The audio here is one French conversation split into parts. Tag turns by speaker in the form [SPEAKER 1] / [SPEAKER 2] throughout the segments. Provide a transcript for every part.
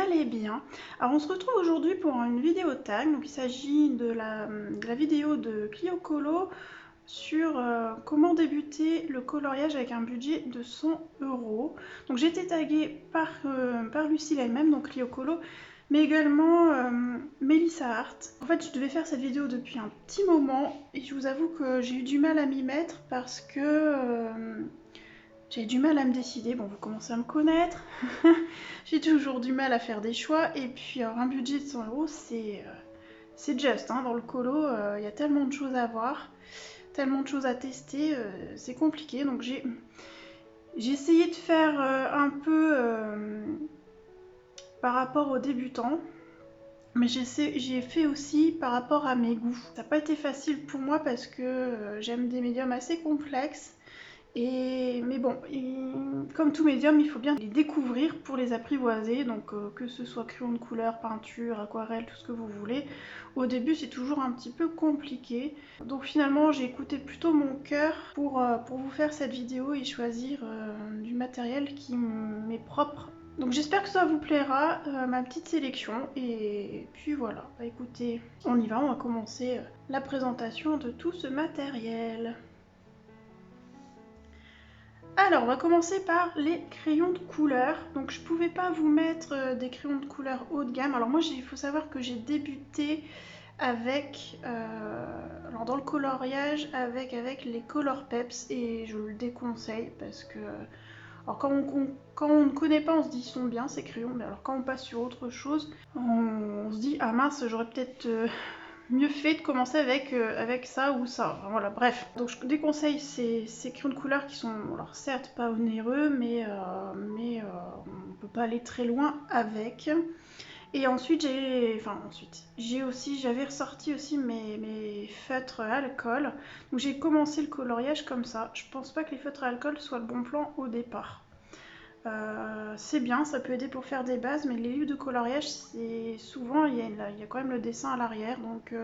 [SPEAKER 1] allez bien. Alors on se retrouve aujourd'hui pour une vidéo tag, donc il s'agit de la vidéo de Clio Colo sur comment débuter le coloriage avec un budget de 100 €. Donc j'ai été taguée par Lucille elle-même, donc Clio Colo, mais également Melissa Art. En fait, je devais faire cette vidéo depuis un petit moment et je vous avoue que j'ai eu du mal à m'y mettre parce que j'ai du mal à me décider. Bon, vous commencez à me connaître. J'ai toujours du mal à faire des choix. Et puis, alors, un budget de 100 €, c'est juste. Hein. Dans le colo, il y a tellement de choses à voir, tellement de choses à tester. C'est compliqué. Donc, j'ai essayé de faire un peu par rapport aux débutants. Mais j'ai fait aussi par rapport à mes goûts. Ça n'a pas été facile pour moi parce que j'aime des médiums assez complexes. Mais bon, comme tout médium, il faut bien les découvrir pour les apprivoiser, donc que ce soit crayon de couleur, peinture, aquarelle, tout ce que vous voulez. Au début, c'est toujours un petit peu compliqué. Donc finalement, j'ai écouté plutôt mon cœur pour vous faire cette vidéo et choisir du matériel qui m'est propre. Donc j'espère que ça vous plaira, ma petite sélection. Et puis voilà, bah écoutez, on y va, on va commencer la présentation de tout ce matériel. Alors, on va commencer par les crayons de couleur. Donc, je pouvais pas vous mettre des crayons de couleur haut de gamme. Alors, moi, il faut savoir que j'ai débuté avec, alors dans le coloriage, avec les Color Peps, et je le déconseille parce que, alors quand on ne connaît pas, on se dit ils sont bien ces crayons, mais alors quand on passe sur autre chose, on se dit ah mince, j'aurais peut-être mieux fait de commencer avec ça ou ça. Enfin, voilà, bref. Donc je déconseille ces crayons de couleur qui sont, alors certes pas onéreux, mais on peut pas aller très loin avec. Et ensuite j'avais ressorti aussi mes feutres à alcool. Donc j'ai commencé le coloriage comme ça. Je pense pas que les feutres à alcool soient le bon plan au départ. C'est bien, ça peut aider pour faire des bases, mais les livres de coloriage, c'est souvent il y a quand même le dessin à l'arrière, donc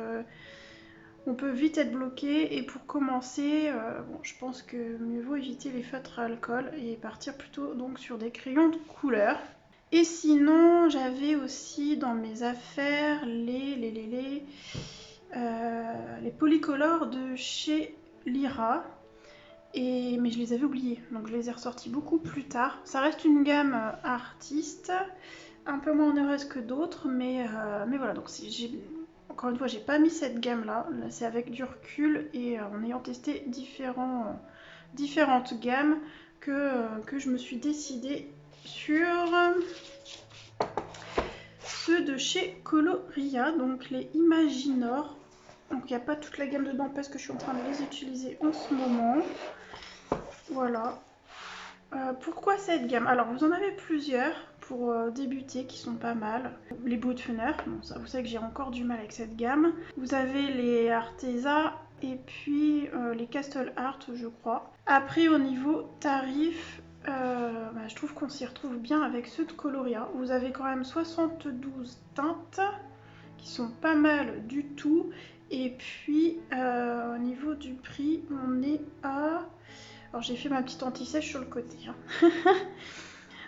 [SPEAKER 1] on peut vite être bloqué. Et pour commencer, bon, je pense que mieux vaut éviter les feutres à alcool et partir plutôt donc sur des crayons de couleur. Et sinon, j'avais aussi dans mes affaires les polycolores de chez Lyra. Mais je les avais oubliés, donc je les ai ressortis beaucoup plus tard. Ça reste une gamme artiste, un peu moins onéreuse que d'autres, mais voilà. Donc encore une fois, j'ai pas mis cette gamme là, c'est avec du recul et en ayant testé différentes gammes que je me suis décidée sur ceux de chez Coloria, donc les Imaginor. Donc il n'y a pas toute la gamme dedans parce que je suis en train de les utiliser en ce moment. Voilà. Pourquoi cette gamme? Alors vous en avez plusieurs pour débuter qui sont pas mal. Les Bootfunner, bon, ça vous savez que j'ai encore du mal avec cette gamme. Vous avez les Arteza et puis les Castle Art, je crois. Après au niveau tarif, je trouve qu'on s'y retrouve bien avec ceux de Coloria. Vous avez quand même 72 teintes qui sont pas mal du tout. Et puis au niveau du prix, on est à... Alors j'ai fait ma petite anti-sèche sur le côté. Hein.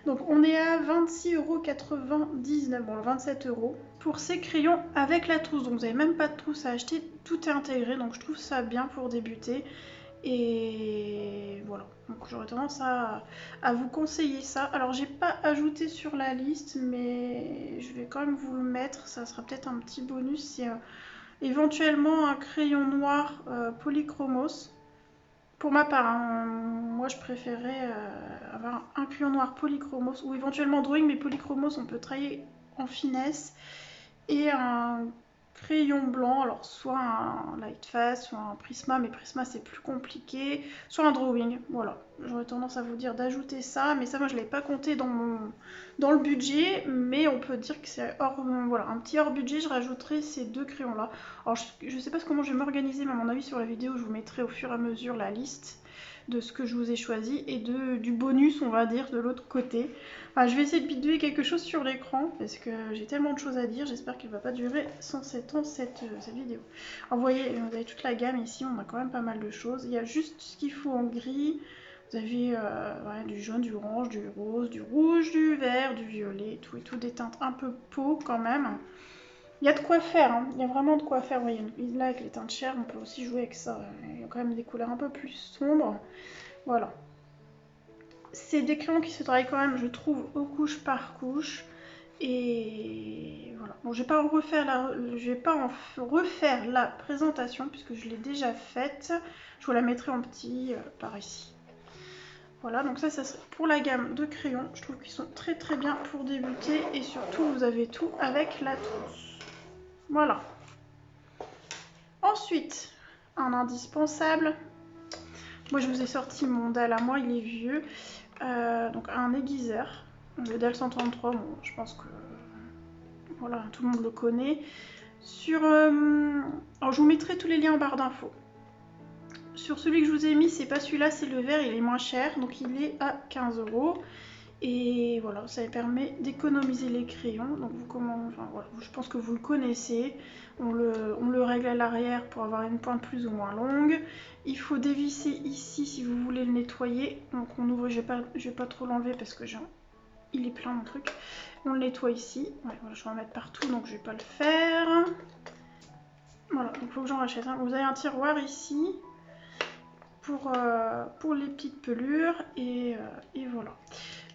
[SPEAKER 1] Donc on est à 26,99 €, bon 27 € pour ces crayons avec la trousse. Donc vous n'avez même pas de trousse à acheter, tout est intégré. Donc je trouve ça bien pour débuter. Et voilà, donc j'aurais tendance à vous conseiller ça. Alors j'ai pas ajouté sur la liste, mais je vais quand même vous le mettre. Ça sera peut-être un petit bonus. C'est éventuellement un crayon noir polychromos. Pour ma part, hein, moi je préférais avoir un crayon noir polychromos ou éventuellement drawing, mais polychromos on peut travailler en finesse, et un crayon blanc, alors soit un Lightfast, soit un Prisma, mais Prisma c'est plus compliqué, soit un drawing. Voilà, j'aurais tendance à vous dire d'ajouter ça, mais ça moi je ne l'ai pas compté dans le budget, mais on peut dire que c'est voilà, un petit hors budget. Je rajouterai ces deux crayons là. Alors je sais pas comment je vais m'organiser, mais à mon avis sur la vidéo je vous mettrai au fur et à mesure la liste de ce que je vous ai choisi et du bonus, on va dire, de l'autre côté. Enfin, je vais essayer de bidouiller quelque chose sur l'écran parce que j'ai tellement de choses à dire. J'espère qu'elle va pas durer 107 ans cette vidéo. Alors vous voyez, vous avez toute la gamme ici, on a quand même pas mal de choses. Il y a juste ce qu'il faut en gris. Vous avez ouais, du jaune, du orange, du rose, du rouge, du vert, du violet, tout et tout, des teintes un peu peau quand même. Il y a de quoi faire, hein. Il y a vraiment de quoi faire. Vous voyez, là avec les teintes chères, on peut aussi jouer avec ça. Il y a quand même des couleurs un peu plus sombres. Voilà. C'est des crayons qui se travaillent quand même, je trouve, au couche par couche. Et voilà. Bon, je vais pas en refaire la présentation puisque je l'ai déjà faite. Je vous la mettrai en petit par ici. Voilà, donc ça serait pour la gamme de crayons. Je trouve qu'ils sont très très bien pour débuter et surtout vous avez tout avec la trousse. Voilà. Ensuite, un indispensable. Moi je vous ai sorti mon dalle à moi, il est vieux. Donc un aiguiseur. Le DAL 133, bon, je pense que voilà, tout le monde le connaît. Alors je vous mettrai tous les liens en barre d'infos. Sur celui que je vous ai mis, c'est pas celui-là, c'est le vert, il est moins cher, donc il est à 15 €. Et voilà, ça permet d'économiser les crayons. Donc enfin, voilà, je pense que vous le connaissez. On le règle à l'arrière pour avoir une pointe plus ou moins longue. Il faut dévisser ici si vous voulez le nettoyer. Donc on ouvre, je vais pas trop l'enlever parce que il est plein mon truc. On le nettoie ici. Ouais, voilà, je vais en mettre partout donc je vais pas le faire. Voilà, donc il faut que j'en rachète un. Vous avez un tiroir ici pour les petites pelures et voilà.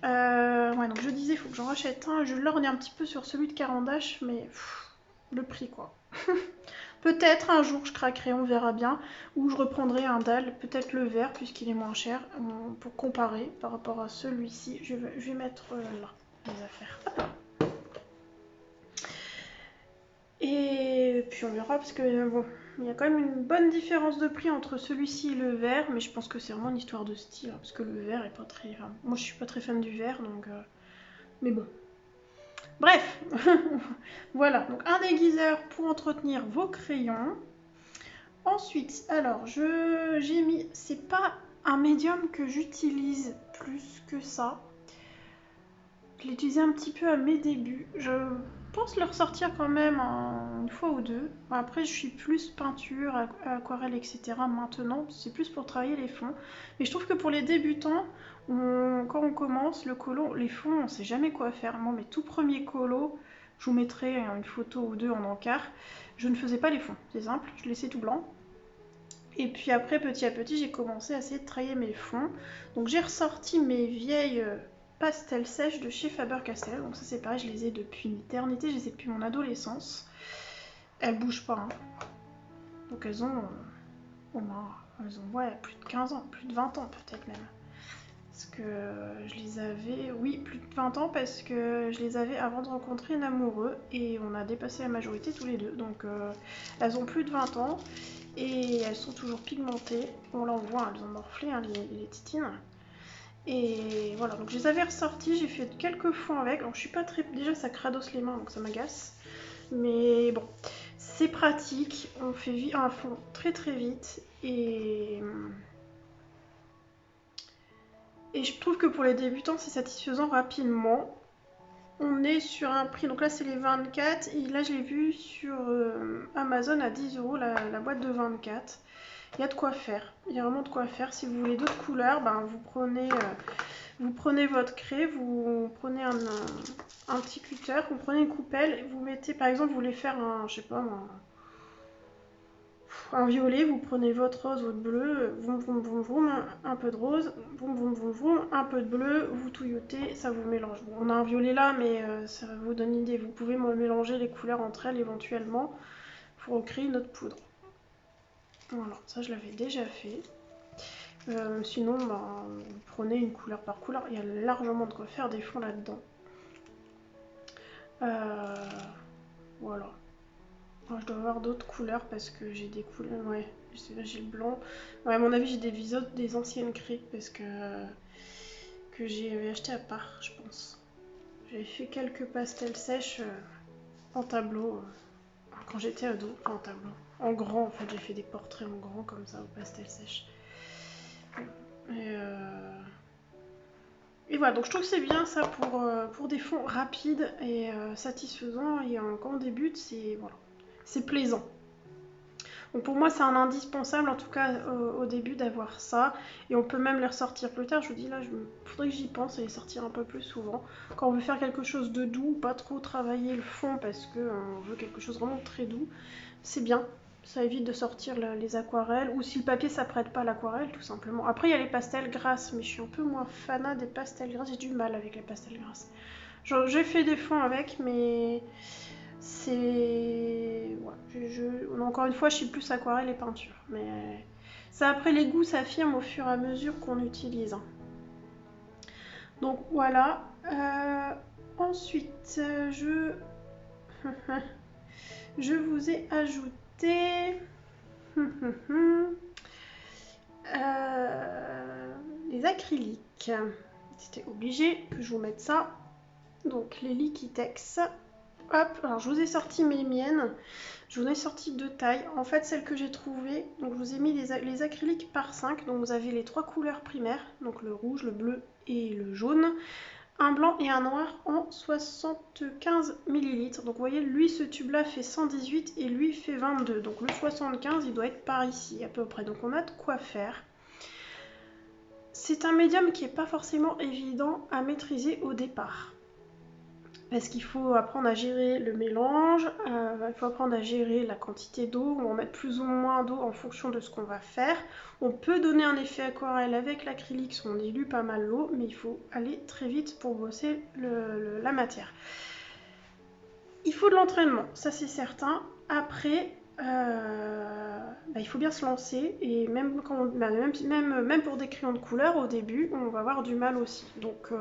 [SPEAKER 1] Ouais, donc je disais, il faut que j'en rachète un. Je lorgne un petit peu sur celui de Carandache, mais le prix quoi. Peut-être un jour je craquerai, on verra bien. Ou je reprendrai un dalle, peut-être le vert puisqu'il est moins cher. Pour comparer par rapport à celui-ci, je vais mettre là les affaires. Hop là. Et puis on verra parce que bon, il y a quand même une bonne différence de prix entre celui-ci et le vert, mais je pense que c'est vraiment une histoire de style, hein, parce que le vert est pas très... Enfin, moi je suis pas très fan du vert, donc... Mais bon. Bref, voilà, donc un aiguiseur pour entretenir vos crayons. Ensuite, alors, j'ai mis... C'est pas un médium que j'utilise plus que ça. Je l'ai utilisé un petit peu à mes débuts. Je pense le ressortir quand même une fois ou deux. Après, je suis plus peinture, aquarelle, etc. maintenant. C'est plus pour travailler les fonds. Mais je trouve que pour les débutants, quand on commence le colo, les fonds, on sait jamais quoi faire. Moi, mes tout premiers colos, je vous mettrai une photo ou deux en encart. Je ne faisais pas les fonds, c'est simple. Je laissais tout blanc. Et puis après, petit à petit, j'ai commencé à essayer de travailler mes fonds. Donc j'ai ressorti mes vieilles pastels sèches de chez Faber-Castell. Donc ça c'est pareil, je les ai depuis une éternité, je les ai depuis mon adolescence. Elles bougent pas, hein. Donc elles ont au moins, ouais, plus de 15 ans, plus de 20 ans peut-être même. Parce que je les avais, oui, plus de 20 ans parce que je les avais avant de rencontrer un amoureux et on a dépassé la majorité tous les deux. Donc elles ont plus de 20 ans. Et elles sont toujours pigmentées. On l'en voit, elles ont morflé, hein, les titines. Et voilà, donc je les avais ressorties, j'ai fait quelques fonds avec. Alors je suis pas très... Déjà ça cradosse les mains, donc ça m'agace. Mais bon, c'est pratique. On fait un fond très très vite. Et je trouve que pour les débutants, c'est satisfaisant rapidement. On est sur un prix, donc là c'est les 24, et là je l'ai vu sur Amazon à 10 € la boîte de 24. Il y a de quoi faire, il y a vraiment de quoi faire. Si vous voulez d'autres couleurs, ben, vous prenez votre craie, vous prenez un petit cutter, vous prenez une coupelle, et vous mettez, par exemple, vous voulez faire je sais pas, un violet, vous prenez votre rose, votre bleu, vroom, vroom, vroom, vroom, un peu de rose, vroom, vroom, vroom, vroom, un peu de bleu, vous touillotez, ça vous mélange. Bon, on a un violet là, mais ça vous donne une idée. Vous pouvez mélanger les couleurs entre elles éventuellement pour créer notre poudre. Voilà, ça je l'avais déjà fait. Sinon, ben, vous prenez une couleur par couleur. Il y a largement de quoi faire des fonds là-dedans. Voilà. Je dois avoir d'autres couleurs parce que j'ai des couleurs. Ouais, j'ai le blanc. Ouais, à mon avis, j'ai des anciennes craies parce que j'avais acheté à part, je pense. J'avais fait quelques pastels sèches en tableau quand j'étais ado. Enfin, en tableau. En grand, en fait, j'ai fait des portraits en grand comme ça au pastel sèche. Et voilà, donc je trouve que c'est bien ça pour des fonds rapides et satisfaisants. Et quand on débute, c'est voilà, c'est plaisant. Donc pour moi c'est un indispensable en tout cas au début d'avoir ça. Et on peut même les ressortir plus tard. Je vous dis là, faudrait que j'y pense et les sortir un peu plus souvent. Quand on veut faire quelque chose de doux, pas trop travailler le fond parce qu'on veut quelque chose vraiment très doux, c'est bien. Ça évite de sortir les aquarelles, ou si le papier s'apprête pas à l'aquarelle, tout simplement. Après, il y a les pastels grasses, mais je suis un peu moins fanat des pastels grasses. J'ai du mal avec les pastels grasses. J'ai fait des fonds avec, mais c'est... Ouais, encore une fois, je suis plus aquarelle et peinture. Mais ça, après, les goûts s'affirment au fur et à mesure qu'on utilise. Hein. Donc voilà. Ensuite, je vous ai ajouté... les acryliques. C'était obligé que je vous mette ça. Donc les Liquitex. Hop, alors je vous ai sorti mes miennes. Je vous ai sorti 2 tailles. En fait, celles que j'ai trouvées, donc je vous ai mis les acryliques par 5. Donc vous avez les 3 couleurs primaires, donc le rouge, le bleu et le jaune. Un blanc et un noir en 75 ml. Donc vous voyez, lui, ce tube-là fait 118 et lui fait 22. Donc le 75, il doit être par ici à peu près. Donc on a de quoi faire. C'est un médium qui n'est pas forcément évident à maîtriser au départ. Parce qu'il faut apprendre à gérer le mélange, il faut apprendre à gérer la quantité d'eau, on va mettre plus ou moins d'eau en fonction de ce qu'on va faire. On peut donner un effet aquarelle avec l'acrylique si on dilue pas mal l'eau, mais il faut aller très vite pour bosser la matière. Il faut de l'entraînement, ça c'est certain. Après, il faut bien se lancer, et même pour des crayons de couleur, au début, on va avoir du mal aussi. Donc,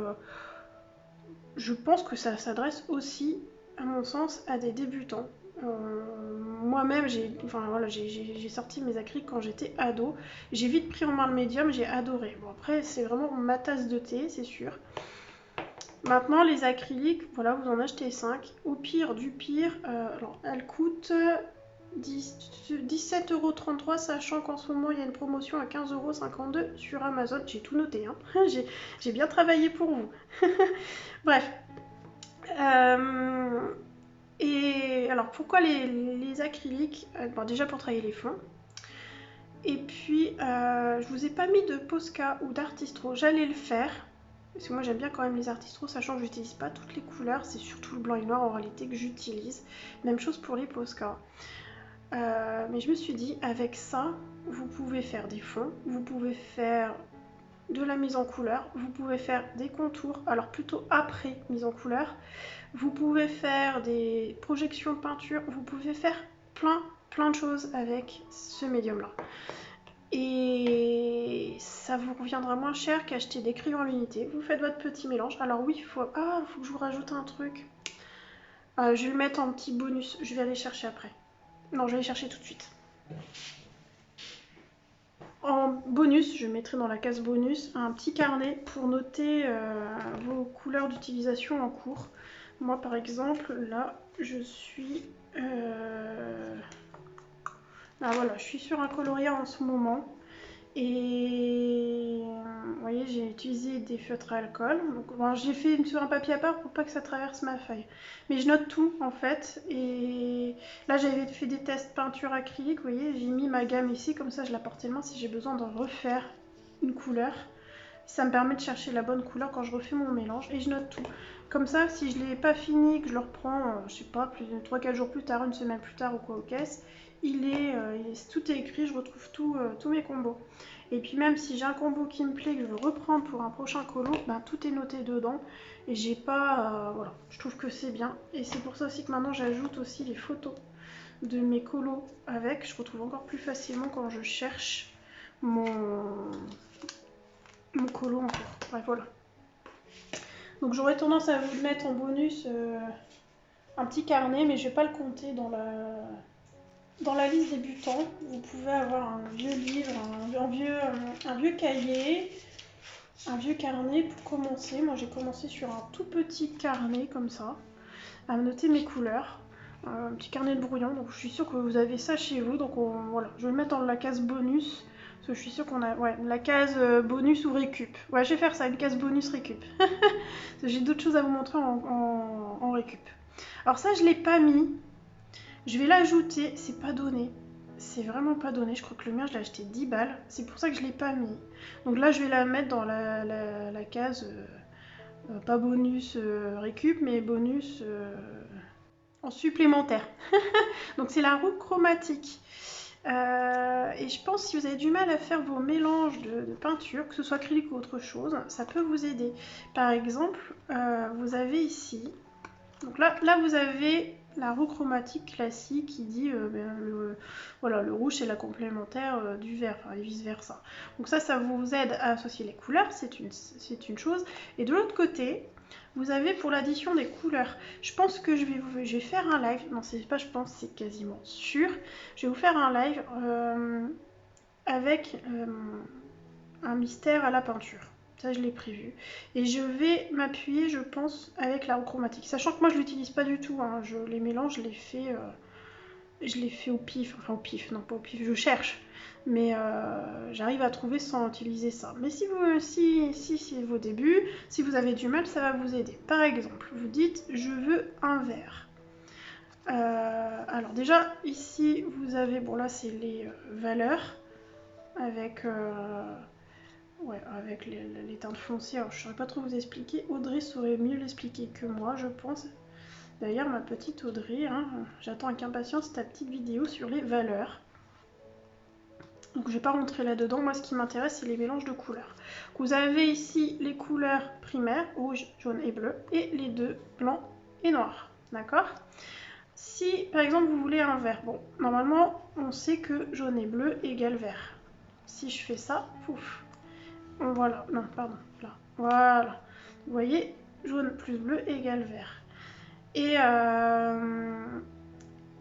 [SPEAKER 1] je pense que ça s'adresse aussi, à mon sens, à des débutants. Moi-même, j'ai sorti mes acryliques quand j'étais ado. J'ai vite pris en main le médium, j'ai adoré. Bon, après, c'est vraiment ma tasse de thé, c'est sûr. Maintenant, les acryliques, voilà, vous en achetez 5. Au pire du pire, alors, elles coûtent 17,33 €, sachant qu'en ce moment, il y a une promotion à 15,52 € sur Amazon. J'ai tout noté, hein. J'ai bien travaillé pour vous. Bref. Et alors, pourquoi les acryliques? Bon, déjà pour travailler les fonds. Et puis, je vous ai pas mis de Posca ou d'Artistro. J'allais le faire. Parce que moi j'aime bien quand même les Artistro, sachant que j'utilise pas toutes les couleurs, c'est surtout le blanc et le noir en réalité que j'utilise. Même chose pour les Posca. Mais je me suis dit, avec ça, vous pouvez faire des fonds, vous pouvez faire de la mise en couleur, vous pouvez faire des contours, alors plutôt après mise en couleur, vous pouvez faire des projections peinture, vous pouvez faire plein de choses avec ce médium-là. Et ça vous reviendra moins cher qu'acheter des crayons à l'unité. Vous faites votre petit mélange. Alors oui, faut que je vous rajoute un truc. Je vais le mettre en petit bonus. Je vais aller chercher après. Non, je vais aller chercher tout de suite. En bonus, je mettrai dans la case bonus un petit carnet pour noter vos couleurs d'utilisation en cours. Moi, par exemple, là, je suis... Ah voilà, je suis sur un coloria en ce moment et vous voyez, j'ai utilisé des feutres à alcool. Donc, j'ai fait sur un papier à part pour pas que ça traverse ma feuille. Mais je note tout en fait. Et là, j'avais fait des tests peinture acrylique. Vous voyez, j'ai mis ma gamme ici, comme ça je la porte tellement si j'ai besoin de refaire une couleur. Ça me permet de chercher la bonne couleur quand je refais mon mélange et je note tout. Comme ça, si je ne l'ai pas fini, que je le reprends, je sais pas, 3-4 jours plus tard, une semaine plus tard ou quoi aux caisses, tout est écrit, je retrouve tous mes combos. Et puis même si j'ai un combo qui me plaît, que je veux reprendre pour un prochain colo, tout est noté dedans. Et j'ai pas... voilà, je trouve que c'est bien. Et c'est pour ça aussi que maintenant j'ajoute aussi les photos de mes colos avec. Je retrouve encore plus facilement quand je cherche mon colo en cours. Bref, voilà. Donc j'aurais tendance à vous mettre en bonus un petit carnet, mais je vais pas le compter dans la liste débutants. Vous pouvez avoir un vieux livre, un vieux cahier, un vieux carnet pour commencer. Moi j'ai commencé sur un tout petit carnet comme ça, à noter mes couleurs. Un petit carnet de brouillon, donc je suis sûre que vous avez ça chez vous. Donc voilà, je vais le mettre dans la case bonus. Parce que je suis sûre qu'on a la case bonus ou récup. Ouais, je vais faire ça, une case bonus récup. J'ai d'autres choses à vous montrer en récup. Alors ça, je ne l'ai pas mis. Je vais l'ajouter, c'est pas donné. c'est vraiment pas donné. Je crois que le mien, je l'ai acheté 10 balles. C'est pour ça que je l'ai pas mis. Donc là, je vais la mettre dans la case, pas bonus récup, mais bonus en supplémentaire. Donc c'est la roue chromatique. Et je pense que si vous avez du mal à faire vos mélanges de peinture, que ce soit acrylique ou autre chose, ça peut vous aider. Par exemple, vous avez ici, donc là vous avez la roue chromatique classique qui dit voilà, le rouge c'est la complémentaire du vert, enfin, et vice versa. Donc ça vous aide à associer les couleurs, c'est une chose. Et de l'autre côté, vous avez pour l'addition des couleurs. Je pense que je vais faire un live. Non, c'est pas je pense, c'est quasiment sûr. Je vais vous faire un live avec un mystère à la peinture. Ça, je l'ai prévu. Et je vais m'appuyer, je pense, avec la roue chromatique. Sachant que moi, je l'utilise pas du tout. Hein. Les mélanges, je les fais au pif. Enfin, au pif, non, pas au pif. Je cherche. Mais j'arrive à trouver sans utiliser ça. Mais si c'est vos débuts, si vous avez du mal, ça va vous aider. Par exemple, vous dites « je veux un vert ». Alors déjà, ici, vous avez, bon là, c'est les valeurs avec, avec les teintes foncées. Alors, je ne saurais pas trop vous expliquer. Audrey saurait mieux l'expliquer que moi, je pense. D'ailleurs, ma petite Audrey, hein, j'attends avec impatience ta petite vidéo sur les valeurs. Donc je ne vais pas rentrer là-dedans, moi ce qui m'intéresse c'est les mélanges de couleurs. Vous avez ici les couleurs primaires, rouge, jaune et bleu, et les deux, blanc et noir, d'accord? Si par exemple vous voulez un vert, bon, normalement on sait que jaune et bleu égale vert. Si je fais ça, pouf, voilà, non, pardon, là, voilà. Vous voyez, jaune plus bleu égale vert. Et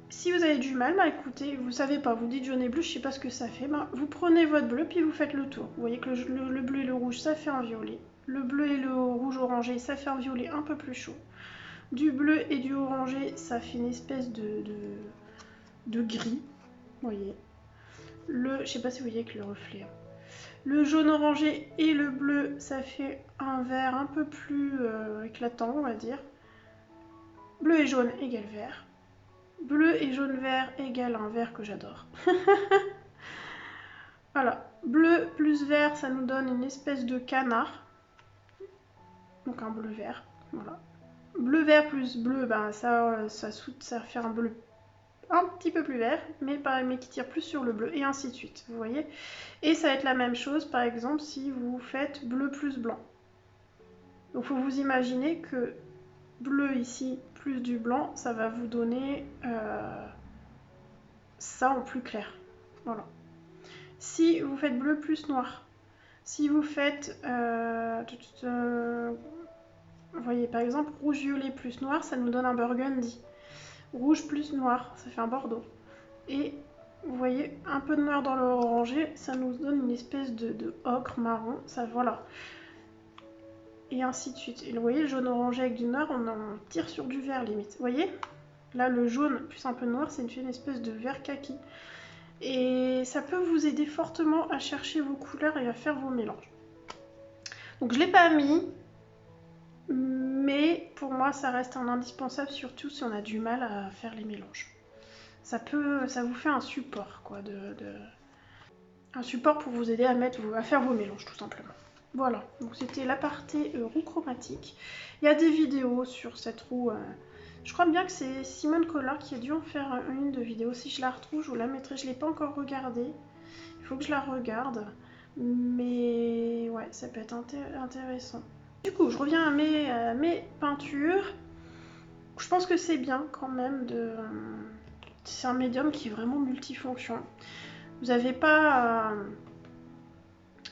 [SPEAKER 1] si vous avez du mal, bah écoutez, vous savez pas, vous dites jaune et bleu, je sais pas ce que ça fait, bah, vous prenez votre bleu puis vous faites le tour. Vous voyez que le bleu et le rouge, ça fait un violet. Le bleu et le rouge orangé, ça fait un violet un peu plus chaud. Du bleu et du orangé, ça fait une espèce de gris, vous voyez. Je sais pas si vous voyez avec le reflet. Hein. Le jaune orangé et le bleu, ça fait un vert un peu plus éclatant, on va dire. Bleu et jaune égale vert. Bleu et jaune vert égale un vert que j'adore. Voilà. Bleu plus vert, ça nous donne une espèce de canard. Donc un bleu vert. Voilà. Bleu vert plus bleu, ben ça fait un bleu un petit peu plus vert, mais qui tire plus sur le bleu, et ainsi de suite. Vous voyez? Et ça va être la même chose, par exemple, si vous faites bleu plus blanc. Donc il faut vous imaginer que bleu ici plus du blanc, ça va vous donner ça en plus clair. Voilà. Si vous faites bleu plus noir, si vous faites, vous voyez par exemple rouge violet plus noir, ça nous donne un burgundy. Rouge plus noir, ça fait un bordeaux. Et vous voyez un peu de noir dans l'orangé, ça nous donne une espèce de ocre marron, ça voilà. Et ainsi de suite. Et vous voyez le jaune orangé avec du noir, on tire sur du vert limite. Vous voyez? Là le jaune plus un peu noir, c'est une espèce de vert kaki. Et ça peut vous aider fortement à chercher vos couleurs et à faire vos mélanges. Donc je ne l'ai pas mis, mais pour moi ça reste un indispensable, surtout si on a du mal à faire les mélanges. Ça vous fait un support, quoi, un support pour vous aider à faire vos mélanges, tout simplement. Voilà, donc c'était l'aparté roue chromatique. Il y a des vidéos sur cette roue. Je crois bien que c'est Simone Collard qui a dû en faire une de vidéo. Si je la retrouve, je vous la mettrai. Je ne l'ai pas encore regardée. Il faut que je la regarde. Mais ouais, ça peut être intéressant. Du coup, je reviens à mes peintures. Je pense que c'est bien quand même c'est un médium qui est vraiment multifonction. Vous n'avez pas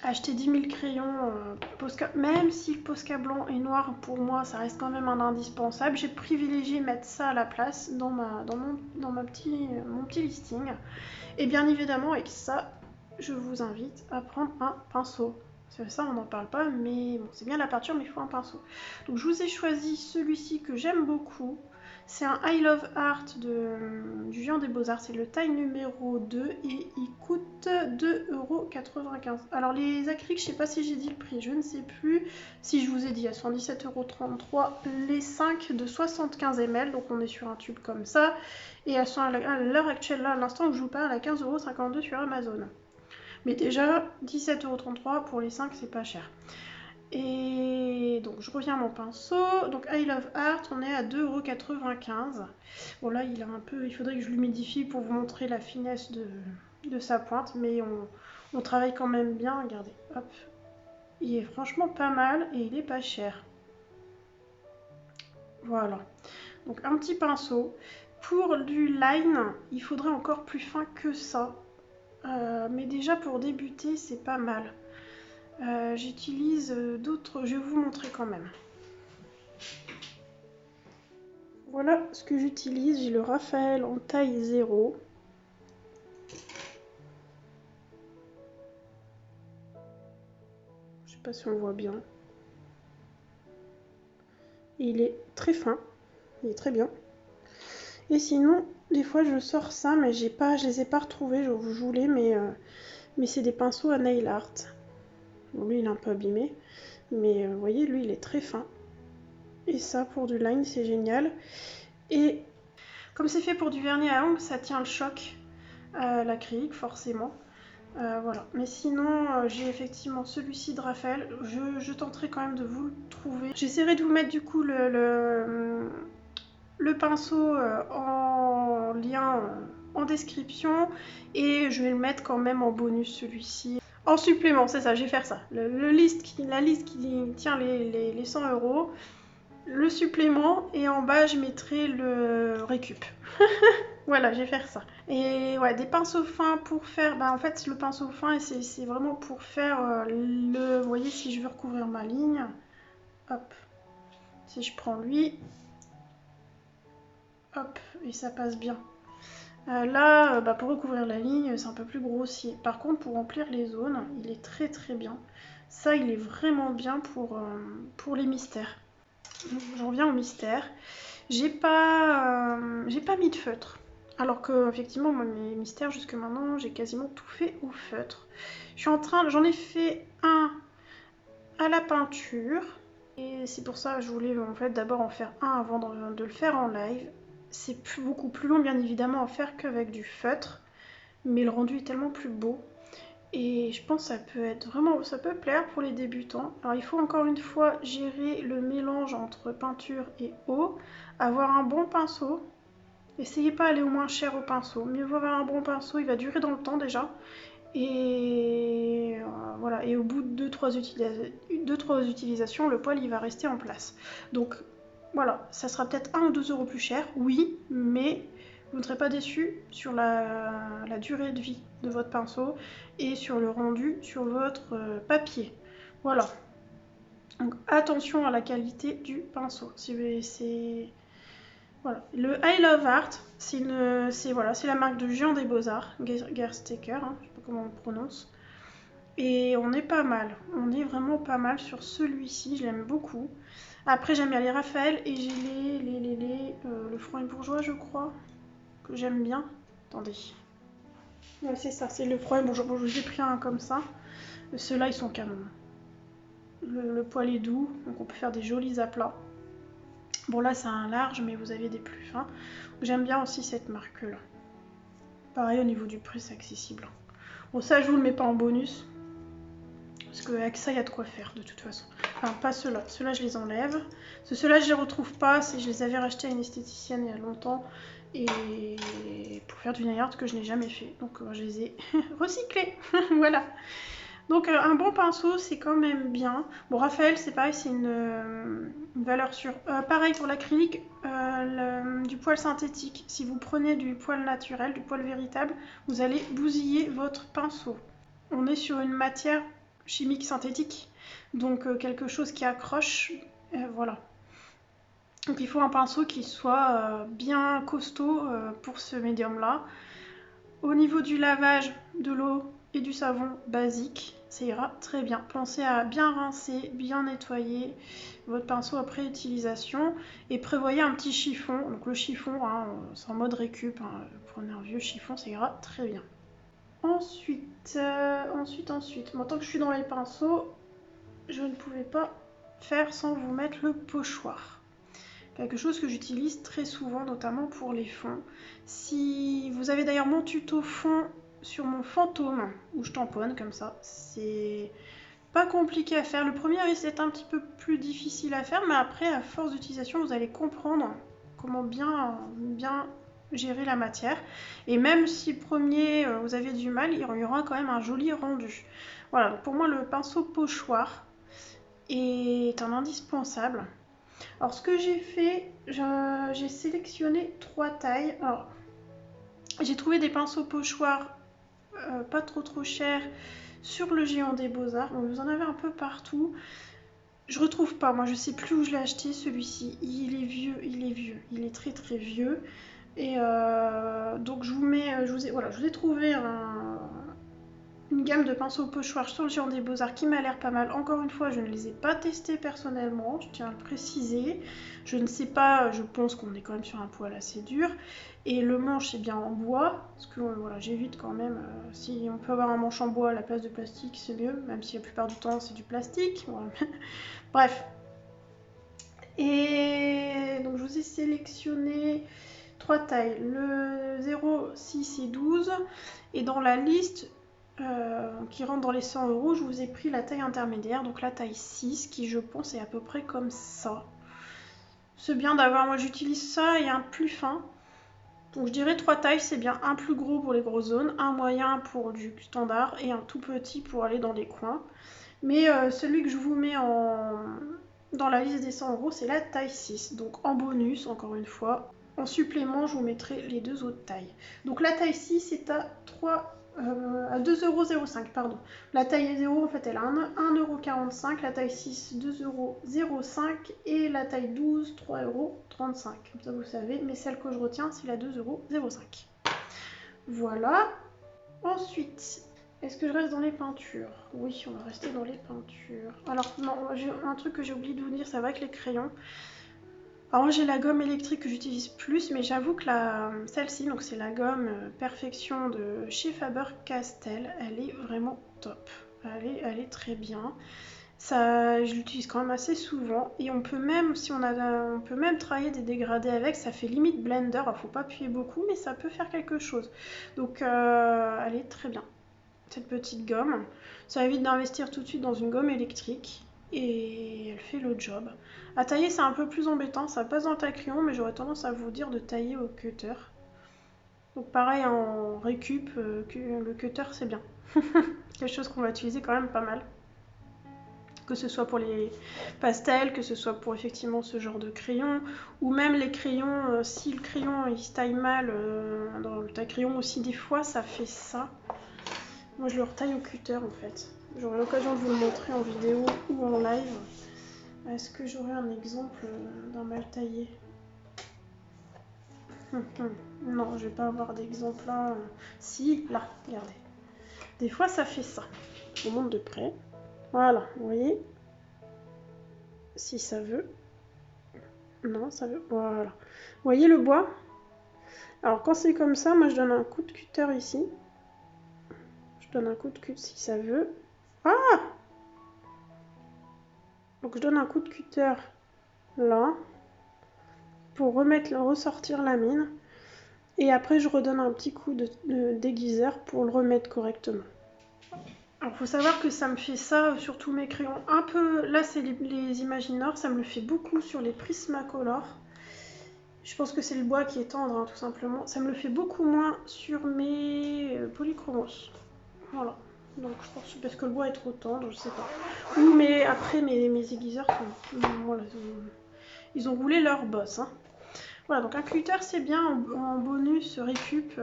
[SPEAKER 1] acheter 10 000 crayons Posca, même si le Posca blanc et noir pour moi ça reste quand même un indispensable, j'ai privilégié mettre ça à la place dans mon petit listing. Et bien évidemment avec ça je vous invite à prendre un pinceau. Ça on n'en parle pas, mais bon, c'est bien la peinture mais il faut un pinceau. Donc je vous ai choisi celui-ci que j'aime beaucoup, C'est un I Love Art du Géant des Beaux-Arts. C'est le taille numéro 2 et il coûte 2,95 €. Alors les acryliques, je sais pas si j'ai dit le prix, je ne sais plus. Si je vous ai dit, elles sont 17,33 € les 5 de 75 ml. Donc on est sur un tube comme ça. Et elles sont à l'heure actuelle, là, à l'instant où je vous parle, à 15,52 € sur Amazon. Mais déjà, 17,33 € pour les 5, c'est pas cher. Et donc je reviens à mon pinceau. Donc I Love Art, on est à 2,95 €. Bon là il a un peu, il faudrait que je l'humidifie pour vous montrer la finesse de sa pointe, mais on travaille quand même bien. Regardez, hop, il est franchement pas mal et il est pas cher. Voilà, donc un petit pinceau. Pour du line, il faudrait encore plus fin que ça, mais déjà pour débuter c'est pas mal. J'utilise d'autres, je vais vous montrer quand même. Voilà ce que j'utilise, j'ai le Raphaël en taille 0. Je sais pas si on voit bien. Il est très fin, il est très bien. Et sinon, des fois je sors ça, mais je les ai pas retrouvés, je voulais, mais c'est des pinceaux à nail art. Bon, lui il est un peu abîmé, mais vous voyez, lui il est très fin. Et ça, pour du line, c'est génial. Et comme c'est fait pour du vernis à ongles, ça tient le choc, l'acrylique forcément. Voilà. Mais sinon, j'ai effectivement celui-ci de Raphaël. Je tenterai quand même de vous le trouver. J'essaierai de vous mettre du coup le pinceau en lien en description. Et je vais le mettre quand même en bonus, celui-ci. En supplément, c'est ça, je vais faire ça. La liste qui tient les 100 €. Le supplément et en bas je mettrai le récup. Voilà, je vais faire ça. Et ouais, des pinceaux fins pour faire, en fait le pinceau fin c'est vraiment pour faire vous voyez, si je veux recouvrir ma ligne, hop, si je prends lui, hop, et ça passe bien. Là, pour recouvrir la ligne, c'est un peu plus grossier. Par contre, pour remplir les zones, il est très très bien. Ça, il est vraiment bien pour les mystères. J'en viens au mystère. J'ai pas mis de feutre. Alors que effectivement, moi, mes mystères jusque maintenant, j'ai quasiment tout fait au feutre. J'en ai fait un à la peinture. Et c'est pour ça que je voulais en fait d'abord en faire un avant de le faire en live. C'est beaucoup plus long bien évidemment à faire qu'avec du feutre. Mais le rendu est tellement plus beau. Et je pense que ça peut plaire pour les débutants. Alors il faut encore une fois gérer le mélange entre peinture et eau, avoir un bon pinceau. Essayez pas d'aller au moins cher au pinceau. Mieux vaut avoir un bon pinceau, il va durer dans le temps déjà. Et voilà, et au bout de 2-3 utilisations, le poil il va rester en place. Donc voilà, ça sera peut-être 1 ou 2 € plus cher, oui, mais vous ne serez pas déçus sur la durée de vie de votre pinceau et sur le rendu sur votre papier. Voilà. Donc attention à la qualité du pinceau. Voilà. Le I Love Art, c'est la marque de Géant des Beaux-Arts, Gerstecker, hein, je sais pas comment on le prononce. Et on est pas mal. On est vraiment pas mal sur celui-ci, je l'aime beaucoup. Après, j'aime bien les Raphaël et j'ai le Franc et Bourgeois, je crois, que j'aime bien. Attendez. Ouais, c'est ça, c'est le Franc et Bourgeois. Bon, j'ai pris un comme ça. Ceux-là, ils sont canons. Le poil est doux, donc on peut faire des jolis aplats. Bon, là, c'est un large, mais vous avez des plus fins. J'aime bien aussi cette marque-là. Pareil, au niveau du prix, c'est accessible. Bon, ça, je vous le mets pas en bonus. Parce qu'avec ça, il y a de quoi faire, de toute façon. Enfin, pas ceux-là. Ceux-là, je les enlève. Ceux-là, je les retrouve pas. Je les avais rachetés à une esthéticienne il y a longtemps. Et pour faire du nail art que je n'ai jamais fait. Donc, je les ai recyclés. Voilà. Donc, un bon pinceau, c'est quand même bien. Bon, Raphaël, c'est pareil, c'est une valeur sûre. Pareil pour l'acrylique, du poil synthétique. Si vous prenez du poil naturel, du poil véritable, vous allez bousiller votre pinceau. On est sur une matière chimique synthétique, donc quelque chose qui accroche, voilà. Donc il faut un pinceau qui soit bien costaud pour ce médium là. Au niveau du lavage, de l'eau et du savon basique, ça ira très bien. Pensez à bien rincer, bien nettoyer votre pinceau après utilisation et prévoyez un petit chiffon. Donc le chiffon, hein, c'est en mode récup, hein, prenez un vieux chiffon, ça ira très bien. Ensuite, maintenant que je suis dans les pinceaux, je ne pouvais pas faire sans vous mettre le pochoir. Quelque chose que j'utilise très souvent, notamment pour les fonds. Si vous avez d'ailleurs mon tuto fond sur mon fantôme, où je tamponne comme ça, c'est pas compliqué à faire. Le premier risque d'être un petit peu plus difficile à faire, mais après, à force d'utilisation, vous allez comprendre comment bien gérer la matière. Et même si le premier, vous avez du mal, il y aura quand même un joli rendu. Voilà, donc pour moi, le pinceau pochoir est un indispensable. Alors, ce que j'ai fait, j'ai sélectionné 3 tailles. Alors, j'ai trouvé des pinceaux pochoirs pas trop chers sur le Géant des Beaux-Arts. Vous en avez un peu partout. Je retrouve pas, moi je sais plus où je l'ai acheté celui-ci. Il est vieux, il est très vieux. Et donc je vous ai trouvé une gamme de pinceaux pochoirs sur le Géant des Beaux-Arts qui m'a l'air pas mal. Encore une fois, je ne les ai pas testés personnellement, je tiens à le préciser. Je ne sais pas, je pense qu'on est quand même sur un poil assez dur. Et le manche est bien en bois, parce que voilà, j'évite quand même, si on peut avoir un manche en bois à la place de plastique, c'est mieux, même si la plupart du temps c'est du plastique. Voilà. Bref. Et donc je vous ai sélectionné 3 tailles, le 0, 6 et 12. Et dans la liste qui rentre dans les 100 €, je vous ai pris la taille intermédiaire, donc la taille 6, qui je pense est à peu près comme ça. C'est bien d'avoir, moi j'utilise ça et un plus fin. Donc je dirais 3 tailles, c'est bien. Un plus gros pour les grosses zones, un moyen pour du standard et un tout petit pour aller dans les coins. Mais celui que je vous mets dans la liste des 100 €, c'est la taille 6. Donc en bonus, encore une fois, en supplément, je vous mettrai les 2 autres tailles. Donc la taille 6 est à 2,05 €, pardon. La taille 0, en fait, elle a 1,45 €, la taille 6, 2,05 € et la taille 12, 3,35 €. Comme ça, vous savez, mais celle que je retiens, c'est la 2,05 €. Voilà. Ensuite, est-ce que je reste dans les peintures? Oui, on va rester dans les peintures. Alors, non, un truc que j'ai oublié de vous dire, ça va avec les crayons. Alors moi j'ai la gomme électrique que j'utilise plus, mais j'avoue que celle-ci, donc c'est la gomme Perfection de chez Faber-Castell, elle est vraiment top. Elle est très bien. Ça, je l'utilise quand même assez souvent et on peut même, on peut même travailler des dégradés avec, ça fait limite blender, il faut pas appuyer beaucoup, mais ça peut faire quelque chose. Donc elle est très bien, cette petite gomme. Ça évite d'investir tout de suite dans une gomme électrique et elle fait le job. À tailler, c'est un peu plus embêtant, ça passe dans le taille-crayon, mais j'aurais tendance à vous dire de tailler au cutter. Donc pareil, en récup, le cutter c'est bien. Quelque chose qu'on va utiliser quand même pas mal. Que ce soit pour les pastels, que ce soit pour effectivement ce genre de crayon, ou même les crayons, si le crayon il se taille mal, dans le taille-crayon aussi des fois ça fait ça. Moi je le retaille au cutter en fait. J'aurai l'occasion de vous le montrer en vidéo ou en live. Est-ce que j'aurai un exemple d'un mal taillé? Non, je vais pas avoir d'exemple là. Si, là, regardez. Des fois, ça fait ça. Je vous montre de près. Voilà, vous voyez? Si ça veut. Non, ça veut. Voilà. Vous voyez le bois? Alors, quand c'est comme ça, moi, je donne un coup de cutter ici. Je donne un coup de cutter si ça veut. Ah! Donc, je donne un coup de cutter là. Pour ressortir la mine. Et après, je redonne un petit coup de déguiseur pour le remettre correctement. Alors, faut savoir que ça me fait ça sur tous mes crayons. Un peu, là, c'est les Imaginor, ça me le fait beaucoup sur les Prismacolor. Je pense que c'est le bois qui est tendre, hein, tout simplement. Ça me le fait beaucoup moins sur mes Polychromos. Voilà. Donc, je pense parce que le bois est trop tendre, je sais pas. Ou après, mes aiguiseurs, voilà, ils ont roulé leur boss, hein. Voilà, donc un cutter c'est bien en bonus récup.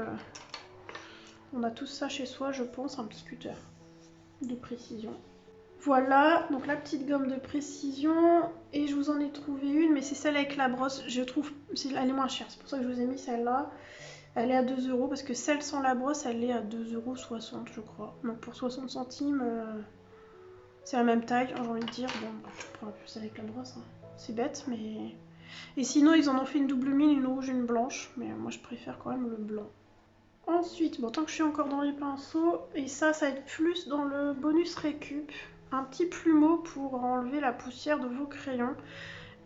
[SPEAKER 1] On a tous ça chez soi, je pense, un petit cutter de précision. Voilà, donc la petite gomme de précision. Et je vous en ai trouvé une, mais c'est celle avec la brosse. Je trouve elle est moins chère, c'est pour ça que je vous ai mis celle-là. Elle est à 2 € parce que celle sans la brosse, elle est à 2,60 € je crois. Donc pour 60 centimes, c'est la même taille, j'ai envie de dire. Bon, je prends plus avec la brosse, hein. C'est bête, mais... Et sinon, ils en ont fait une double mine, une rouge, une blanche. Mais moi, je préfère quand même le blanc. Ensuite, bon, tant que je suis encore dans les pinceaux, et ça va être plus dans le bonus récup. Un petit plumeau pour enlever la poussière de vos crayons.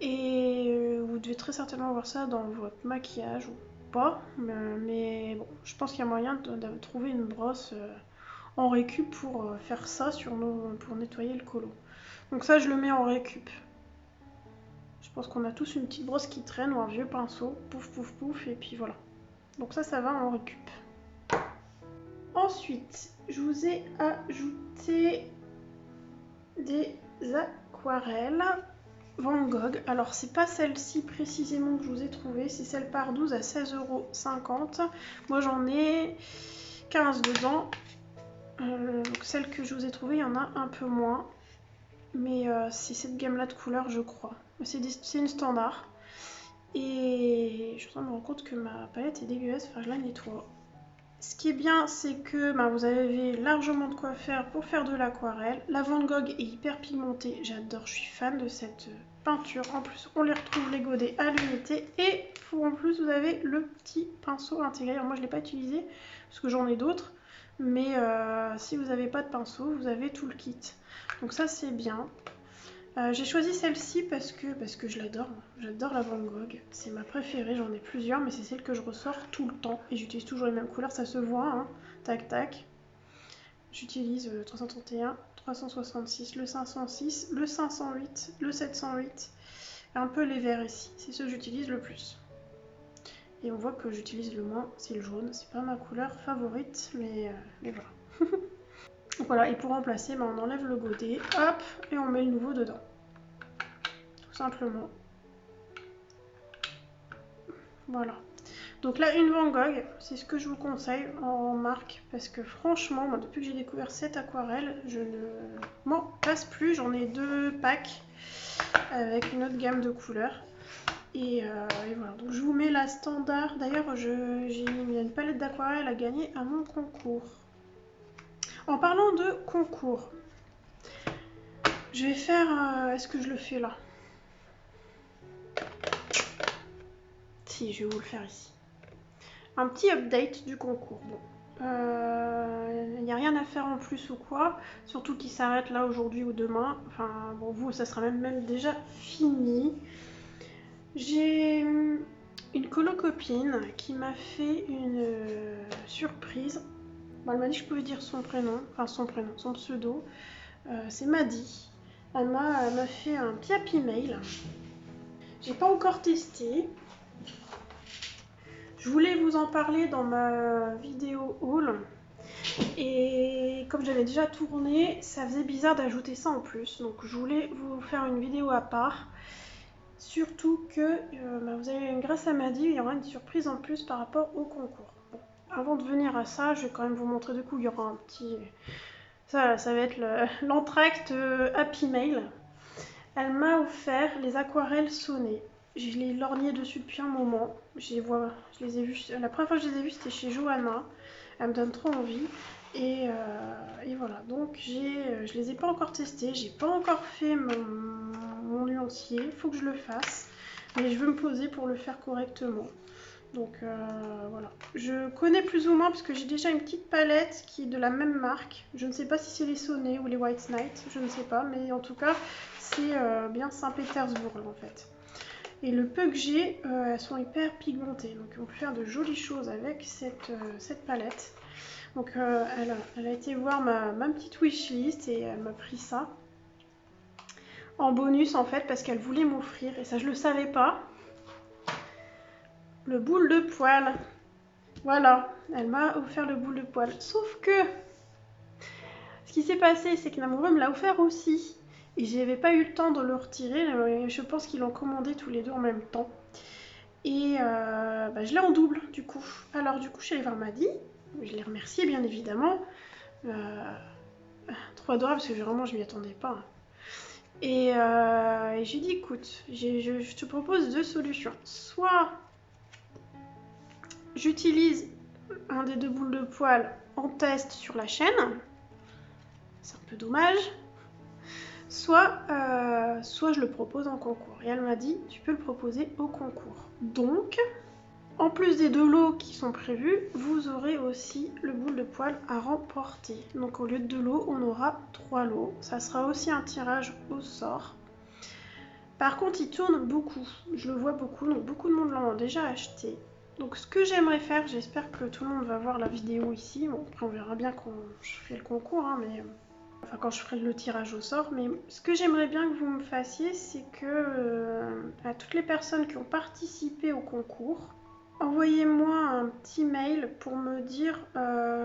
[SPEAKER 1] Et vous devez très certainement voir ça dans votre maquillage ou pas. Mais bon, je pense qu'il y a moyen de trouver une brosse en récup pour faire ça pour nettoyer le colo. Donc ça, je le mets en récup. Je pense qu'on a tous une petite brosse qui traîne ou un vieux pinceau. Pouf, pouf, pouf, et puis voilà. Donc ça va en récup. Ensuite, je vous ai ajouté des aquarelles Van Gogh. Alors, c'est pas celle-ci précisément que je vous ai trouvée, c'est celle par 12 à 16,50 €. Moi, j'en ai 15 dedans. Donc, celle que je vous ai trouvée, il y en a un peu moins. Mais c'est cette gamme-là de couleurs, je crois. C'est une standard. Et je suis en train de me rendre compte que ma palette est dégueulasse, enfin, je la nettoie. Ce qui est bien, c'est que vous avez largement de quoi faire pour faire de l'aquarelle. La Van Gogh est hyper pigmentée, j'adore, je suis fan de cette peinture. En plus, on les retrouve les godets à l'unité. Et en plus, vous avez le petit pinceau intégré. Alors moi, je ne l'ai pas utilisé parce que j'en ai d'autres. Mais si vous n'avez pas de pinceau, vous avez tout le kit. Donc ça, c'est bien. J'ai choisi celle-ci parce que je l'adore. J'adore la Van Gogh. C'est ma préférée, j'en ai plusieurs, mais c'est celle que je ressors tout le temps. Et j'utilise toujours les mêmes couleurs, ça se voit, hein. Tac, tac. J'utilise le 331, 366, le 506, le 508, le 708. Et un peu les verts ici. C'est ceux que j'utilise le plus. Et on voit que j'utilise le moins, c'est le jaune. C'est pas ma couleur favorite, mais voilà. Donc voilà, et pour remplacer, on enlève le godet, hop, et on met le nouveau dedans. Tout simplement. Voilà. Donc là, une Van Gogh, c'est ce que je vous conseille en marque, parce que franchement, moi, depuis que j'ai découvert cette aquarelle, je ne m'en passe plus. J'en ai 2 packs avec une autre gamme de couleurs. Et voilà, donc je vous mets la standard. D'ailleurs, j'ai mis une palette d'aquarelle à gagner à mon concours. En parlant de concours, je vais faire... est-ce que je le fais là? Si, je vais vous le faire ici. Un petit update du concours. Bon, il n'y a rien à faire en plus ou quoi, surtout qu'il s'arrête là aujourd'hui ou demain. Enfin, bon, vous, ça sera même déjà fini. J'ai une colo-copine qui m'a fait une surprise. Bon, elle m'a dit que je pouvais dire son prénom, enfin son pseudo. C'est Maddy. Elle m'a fait un petit Happy Mail. J'ai pas encore testé. Je voulais vous en parler dans ma vidéo haul. Et comme j'avais déjà tourné, ça faisait bizarre d'ajouter ça en plus. Donc je voulais vous faire une vidéo à part. Surtout que vous avez, grâce à Maddy, il y aura une surprise en plus par rapport au concours. Bon, avant de venir à ça, je vais quand même vous montrer, du coup, il y aura un petit... Ça va être l'entracte Happy Mail. Elle m'a offert les aquarelles sonnées. Je les lorgnais dessus depuis un moment. Je les ai vues, la première fois que je les ai vues, c'était chez Johanna. Elle me donne trop envie. Et voilà, donc je les ai pas encore testés. J'ai pas encore fait mon nuancier. Il faut que je le fasse. Mais je veux me poser pour le faire correctement. Donc voilà. Je connais plus ou moins parce que j'ai déjà une petite palette qui est de la même marque. Je ne sais pas si c'est les Sonnet ou les White Night. Je ne sais pas. Mais en tout cas, c'est bien Saint-Pétersbourg en fait. Et le peu que j'ai, elles sont hyper pigmentées. Donc on peut faire de jolies choses avec cette palette. Donc elle a été voir ma petite wishlist et elle m'a pris ça. En bonus en fait parce qu'elle voulait m'offrir. Et ça je le savais pas. Le boule de poil. Voilà. Elle m'a offert le boule de poil. Sauf que ce qui s'est passé c'est que l'amoureux me l'a offert aussi. Et j'avais pas eu le temps de le retirer. Je pense qu'ils l'ont commandé tous les deux en même temps. Et je l'ai en double du coup. Alors du coup je suis allée voir Maddy. Je l'ai remerciée bien évidemment. Trop adorable parce que vraiment je m'y attendais pas. Et j'ai dit écoute, je te propose 2 solutions. Soit j'utilise un des 2 boules de poil en test sur la chaîne, c'est un peu dommage, soit je le propose en concours. Et elle m'a dit, tu peux le proposer au concours. Donc, en plus des 2 lots qui sont prévus, vous aurez aussi le boule de poil à remporter. Donc au lieu de 2 lots, on aura 3 lots. Ça sera aussi un tirage au sort. Par contre, il tourne beaucoup. Je le vois beaucoup, donc beaucoup de monde l'ont déjà acheté. Donc ce que j'aimerais faire, j'espère que tout le monde va voir la vidéo ici. Bon, après on verra bien quand je fais le concours, hein, mais... Enfin, quand je ferai le tirage au sort. Mais ce que j'aimerais bien que vous me fassiez, c'est que à toutes les personnes qui ont participé au concours, envoyez-moi un petit mail pour me dire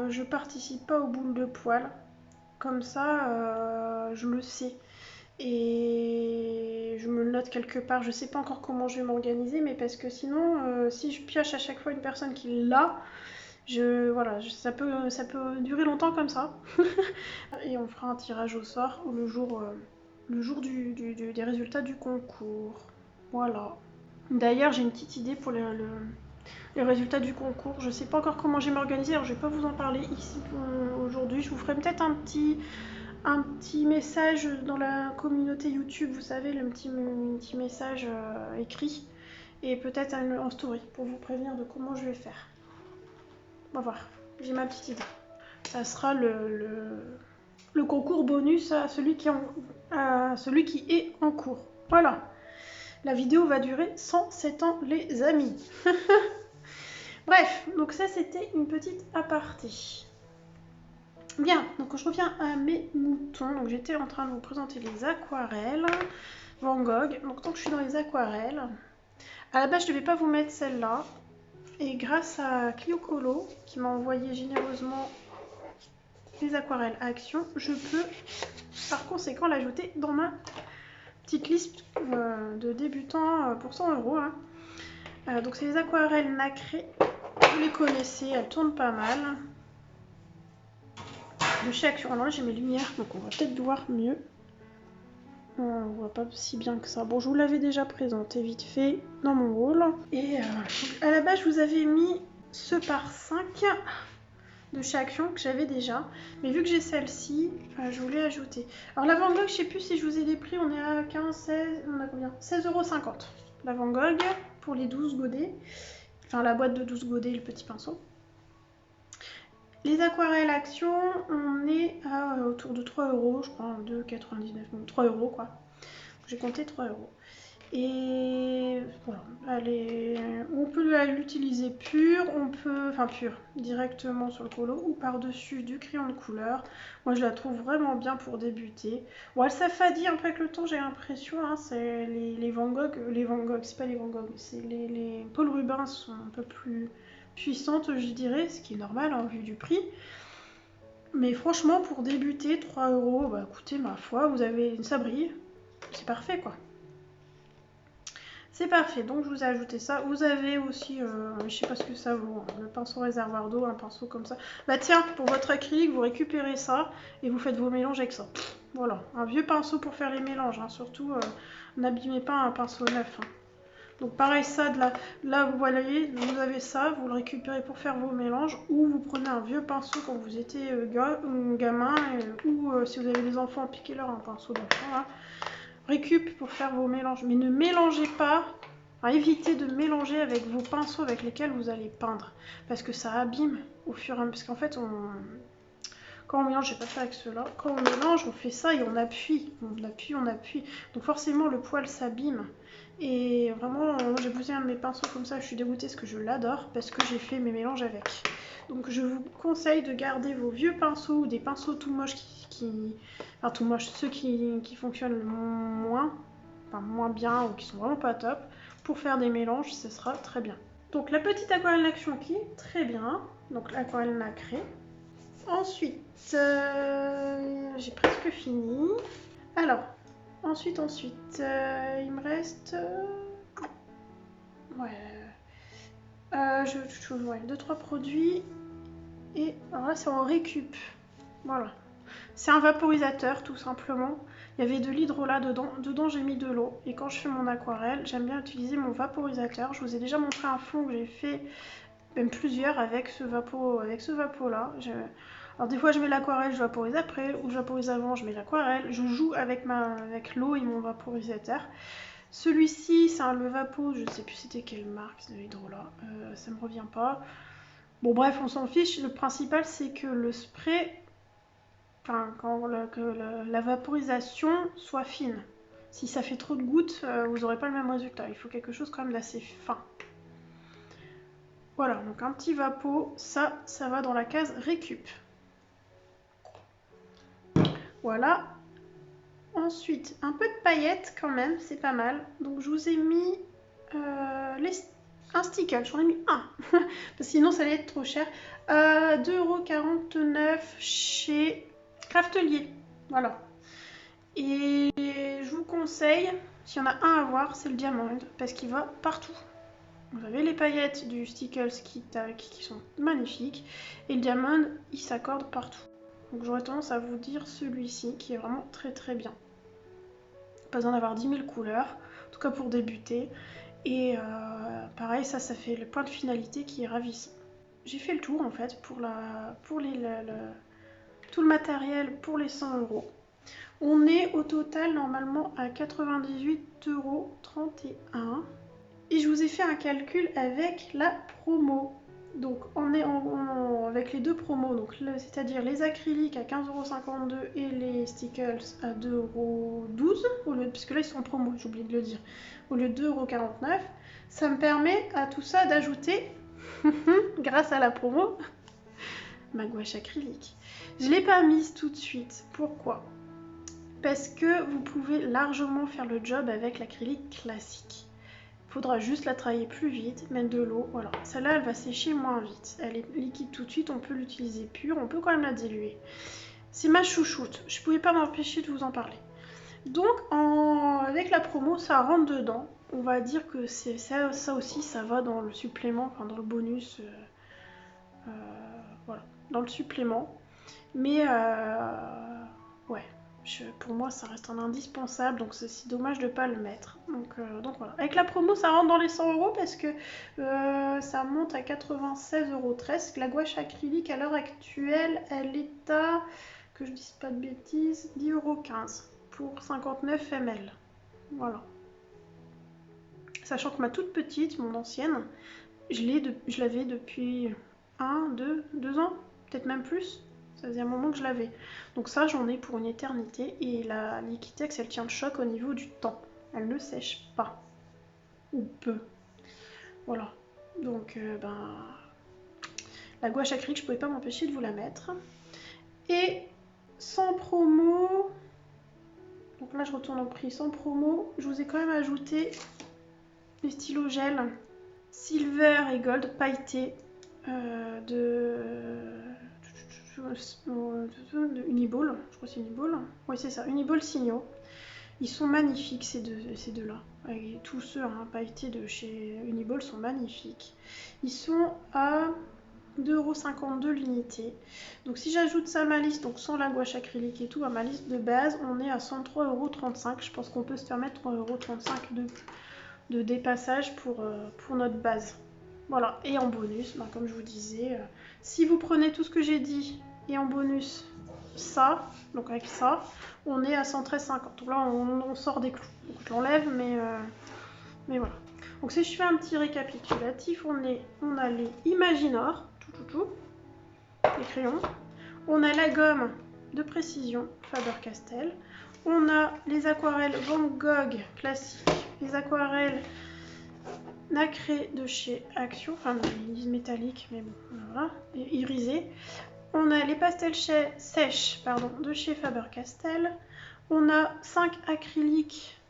[SPEAKER 1] je participe pas aux boules de poil. Comme ça, je le sais. Et je me le note quelque part. Je sais pas encore comment je vais m'organiser, mais parce que sinon, si je pioche à chaque fois une personne qui l'a, voilà, ça peut durer longtemps comme ça. Et on fera un tirage au sort le jour des résultats du concours. Voilà. D'ailleurs, j'ai une petite idée pour les résultats du concours. Je sais pas encore comment je vais m'organiser, alors je vais pas vous en parler ici aujourd'hui. Je vous ferai peut-être un petit message dans la communauté YouTube, vous savez, le petit message écrit, et peut-être en story pour vous prévenir de comment je vais faire. On va voir, j'ai ma petite idée. Ça sera le concours bonus à celui qui est en cours. Voilà. La vidéo va durer 107 ans, les amis. Bref, donc ça c'était une petite aparté. Bien, donc je reviens à mes moutons. Donc j'étais en train de vous présenter les aquarelles Van Gogh. Donc tant que je suis dans les aquarelles, à la base je ne devais pas vous mettre celle-là. Et grâce à Clio Colo, qui m'a envoyé généreusement les aquarelles à Action, je peux par conséquent l'ajouter dans ma petite liste de débutants pour 100 €. Hein. Donc c'est les aquarelles nacrées. Vous les connaissez, elles tournent pas mal. De chez Action. Alors là j'ai mes lumières, donc on va peut-être voir mieux. On voit pas si bien que ça. Bon, je vous l'avais déjà présenté vite fait dans mon haul. Et à la base, je vous avais mis ce par 5 de chez Action que j'avais déjà. Mais vu que j'ai celle-ci, je voulais ajouter. Alors la Van Gogh, je sais plus si je vous ai des prix. On est à 15, 16, on a combien 16,50 €. La Van Gogh pour les 12 godets. Enfin, la boîte de 12 godets et le petit pinceau. Les aquarelles Action, on est à autour de 3 €, je crois, 2,99 €, donc 3 € quoi. J'ai compté 3 €. Et voilà, on peut l'utiliser pure, directement sur le colo ou par-dessus du crayon de couleur. Moi je la trouve vraiment bien pour débuter. Bon, elle s'affadit un peu avec le temps, j'ai l'impression. Hein, c'est les Van Gogh, c'est pas les Van Gogh, c'est les Paul Rubens sont un peu plus puissante, je dirais, ce qui est normal en vue du prix. Mais franchement, pour débuter, 3 €, bah écoutez, ma foi, vous avez une sabrille. C'est parfait, quoi. C'est parfait, donc je vous ai ajouté ça. Vous avez aussi, je sais pas ce que ça vaut, hein, le pinceau réservoir d'eau, un pinceau comme ça. Bah tiens, pour votre acrylique, vous récupérez ça et vous faites vos mélanges avec ça. Voilà, un vieux pinceau pour faire les mélanges, hein. Surtout, n'abîmez pas un pinceau neuf. Hein. Donc pareil, ça, là vous voyez, vous avez ça, vous le récupérez pour faire vos mélanges, ou vous prenez un vieux pinceau quand vous étiez gamin, ou si vous avez des enfants, piquez-leur un pinceau d'enfant, là. Récup pour faire vos mélanges, mais ne mélangez pas, enfin, évitez de mélanger avec vos pinceaux avec lesquels vous allez peindre, parce que ça abîme au fur et à mesure, parce qu'en fait, quand on mélange, je vais pas faire avec ceux-là, quand on mélange, on fait ça et on appuie, donc forcément le poil s'abîme. Et vraiment, j'ai posé un de mes pinceaux comme ça, je suis dégoûtée parce que je l'adore, parce que j'ai fait mes mélanges avec. Donc je vous conseille de garder vos vieux pinceaux ou des pinceaux tout moches enfin tout moches, ceux qui fonctionnent moins bien ou qui sont vraiment pas top, pour faire des mélanges, ce sera très bien. Donc la petite aquarelle Action qui est très bien, donc l'aquarelle nacrée. Ensuite, j'ai presque fini. Alors, ensuite, il me reste... ouais, 2-3 produits. Et alors là, c'est en récup. Voilà. C'est un vaporisateur, tout simplement. Il y avait de l'hydrolat dedans. Dedans, j'ai mis de l'eau. Et quand je fais mon aquarelle, j'aime bien utiliser mon vaporisateur. Je vous ai déjà montré un fond que j'ai fait même plusieurs avec ce vapeau là. Alors des fois je mets l'aquarelle, je vaporise après, ou je vaporise avant, je mets l'aquarelle. Je joue avec l'eau et mon vaporisateur. Celui-ci, c'est un Levapo, je ne sais plus c'était quelle marque de Hydrolat, ça me revient pas. Bon bref, on s'en fiche, le principal c'est que le spray, enfin que la vaporisation soit fine. Si ça fait trop de gouttes, vous n'aurez pas le même résultat, il faut quelque chose quand même d'assez fin. Voilà, donc un petit vapeau, ça va dans la case récup. Voilà. Ensuite, un peu de paillettes quand même, c'est pas mal. Donc je vous ai mis un sticker, j'en ai mis un, parce que sinon ça allait être trop cher. 2,49 € chez Craftelier. Voilà. Et je vous conseille, s'il y en a un à voir, c'est le Diamond, parce qu'il va partout. Vous avez les paillettes du Stickles qui sont magnifiques, et le Diamond, il s'accorde partout. Donc j'aurais tendance à vous dire celui-ci, qui est vraiment très très bien. Pas besoin d'avoir 10 000 couleurs, en tout cas pour débuter. Et pareil, ça fait le point de finalité qui est ravissant. J'ai fait le tour en fait pour tout le matériel pour les 100 €. On est au total normalement à 98,31 €. Et je vous ai fait un calcul avec la promo. Donc on est avec les deux promos, c'est-à-dire les acryliques à 15,52 € et les stickers à 2,12 €, puisque là ils sont en promo, j'ai oublié de le dire, au lieu de 2,49 €. Ça me permet à tout ça d'ajouter, grâce à la promo, ma gouache acrylique. Je ne l'ai pas mise tout de suite. Pourquoi? Parce que vous pouvez largement faire le job avec l'acrylique classique. Il faudra juste la travailler plus vite, mettre de l'eau, voilà. Celle-là, elle va sécher moins vite. Elle est liquide tout de suite, on peut l'utiliser pure, on peut quand même la diluer. C'est ma chouchoute, je ne pouvais pas m'empêcher de vous en parler. Donc, avec la promo, ça rentre dedans. On va dire que ça aussi, ça va dans le supplément, enfin dans le bonus, voilà, dans le supplément. Mais, ouais. Pour moi, ça reste un indispensable, donc c'est dommage de ne pas le mettre. Donc voilà. Avec la promo, ça rentre dans les 100 € parce que ça monte à 96,13 €. La gouache acrylique, à l'heure actuelle, elle est à, que je dise pas de bêtises, 10,15 € pour 59 ml. Voilà. Sachant que ma toute petite, mon ancienne, je l'avais depuis 2 ans, peut-être même plus. Ça faisait un moment que je l'avais. Donc ça, j'en ai pour une éternité. Et la Liquitex, elle tient le choc au niveau du temps. Elle ne sèche pas. Ou peu. Voilà. Donc, la gouache acrylique, je ne pouvais pas m'empêcher de vous la mettre. Et sans promo... Donc là, je retourne au prix. Sans promo, je vous ai quand même ajouté les stylos gel Silver et Gold pailletés de Uniball, je crois que c'est Uniball. Oui, c'est ça, Uniball Signaux. Ils sont magnifiques ces deux-là. Et tous ceux pailletés de chez Uniball sont magnifiques. Ils sont à 2,52 € l'unité. Donc si j'ajoute ça à ma liste, donc sans la gouache acrylique et tout, à ma liste de base, on est à 103,35 €. Je pense qu'on peut se permettre 3,35 € de dépassage pour notre base. Voilà, et en bonus, comme je vous disais, si vous prenez tout ce que j'ai dit et en bonus ça, donc avec ça, on est à 113,50 €. Donc là, on sort des clous. Donc je l'enlève, mais voilà. Donc si je fais un petit récapitulatif, on a les Imaginor, les crayons. On a la gomme de précision Faber-Castell. On a les aquarelles Van Gogh classiques, les aquarelles nacré de chez Action, enfin ils disent métallique, mais bon, voilà, et irisé. On a les pastels sèches de chez Faber-Castell. On a 5 acryliques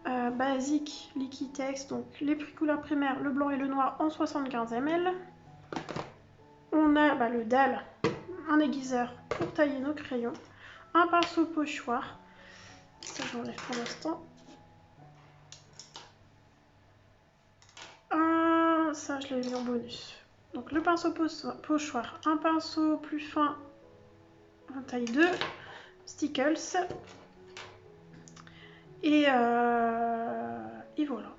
[SPEAKER 1] basiques Liquitex, donc les couleurs primaires, le blanc et le noir en 75 ml. On a le dalle, un aiguiseur pour tailler nos crayons, un pinceau pochoir, ça j'enlève pour l'instant. Ça, je l'ai mis en bonus. Donc le pinceau pochoir, un pinceau plus fin, en taille 2, Stickles. Et voilà.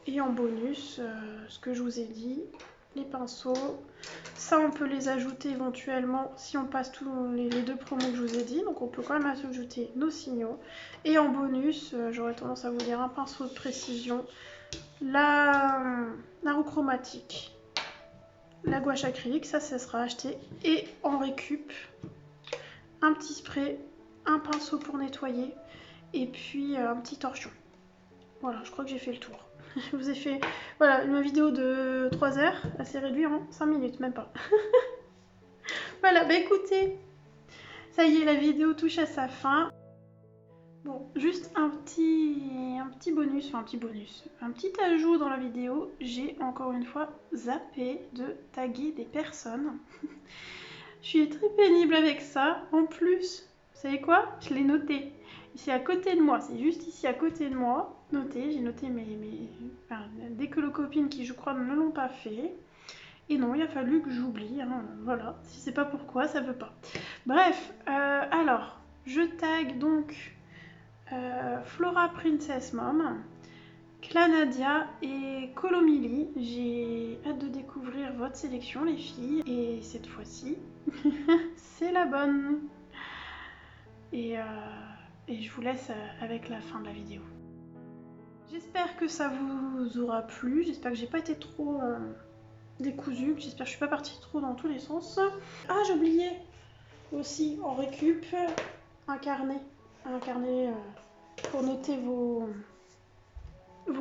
[SPEAKER 1] Et en bonus, ce que je vous ai dit, les pinceaux. Ça, on peut les ajouter éventuellement si on passe tous les 2 promos que je vous ai dit. Donc on peut quand même ajouter nos signaux. Et en bonus, j'aurais tendance à vous dire un pinceau de précision, la roue chromatique, la gouache acrylique, ça sera acheté. Et en récup, un petit spray, un pinceau pour nettoyer et puis un petit torchon. Voilà, je crois que j'ai fait le tour. Je vous ai fait voilà, une vidéo de 3 heures, assez réduite en 5 minutes, même pas. Voilà, bah écoutez, ça y est, la vidéo touche à sa fin. Bon, juste un petit bonus, enfin un petit ajout dans la vidéo. J'ai encore une fois zappé de taguer des personnes. Je suis très pénible avec ça. En plus, vous savez quoi? Je l'ai noté. Ici à côté de moi, c'est juste ici à côté de moi. Noté, j'ai noté enfin, des copines qui, je crois, ne l'ont pas fait. Et non, il a fallu que j'oublie. Hein, voilà, si c'est pas pourquoi, ça veut pas. Bref, alors, je tag donc Flora Princess Mom, Clanadia et Colomili. J'ai hâte de découvrir votre sélection, les filles. Et cette fois-ci, c'est la bonne. Et je vous laisse avec la fin de la vidéo. J'espère que ça vous aura plu. J'espère que j'ai pas été trop décousue. J'espère que je suis pas partie trop dans tous les sens. Ah, j'ai oublié aussi en récup un carnet. Un carnet pour noter vos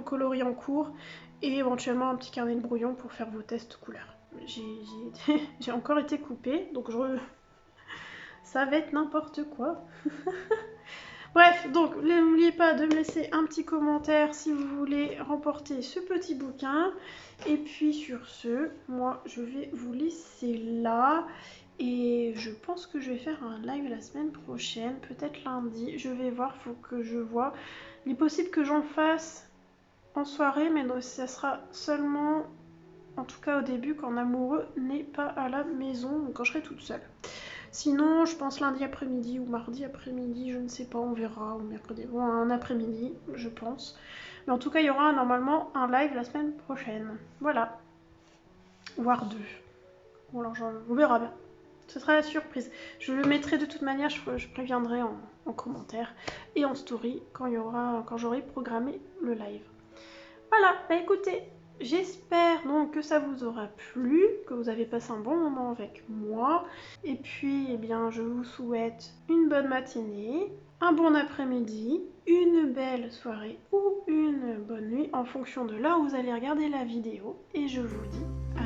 [SPEAKER 1] coloris en cours et éventuellement un petit carnet de brouillon pour faire vos tests couleurs. J'ai encore été coupée, donc ça va être n'importe quoi. Bref, donc n'oubliez pas de me laisser un petit commentaire si vous voulez remporter ce petit bouquin. Et puis sur ce, moi je vais vous laisser là. Et je pense que je vais faire un live la semaine prochaine, peut-être lundi. Je vais voir, faut que je vois. Il est possible que j'en fasse en soirée, mais ça sera seulement, en tout cas au début, quand l'amoureux n'est pas à la maison, quand je serai toute seule. Sinon, je pense lundi après-midi ou mardi après-midi, je ne sais pas, on verra, ou mercredi, bon, un après-midi, je pense. Mais en tout cas, il y aura normalement un live la semaine prochaine. Voilà. Voire 2. Bon, alors, on verra bien. Ce sera la surprise. Je le mettrai de toute manière, je préviendrai en commentaire et en story quand j'aurai programmé le live. Voilà, bah écoutez, j'espère donc que ça vous aura plu, que vous avez passé un bon moment avec moi. Et puis, eh bien, je vous souhaite une bonne matinée, un bon après-midi, une belle soirée ou une bonne nuit en fonction de là où vous allez regarder la vidéo. Et je vous dis à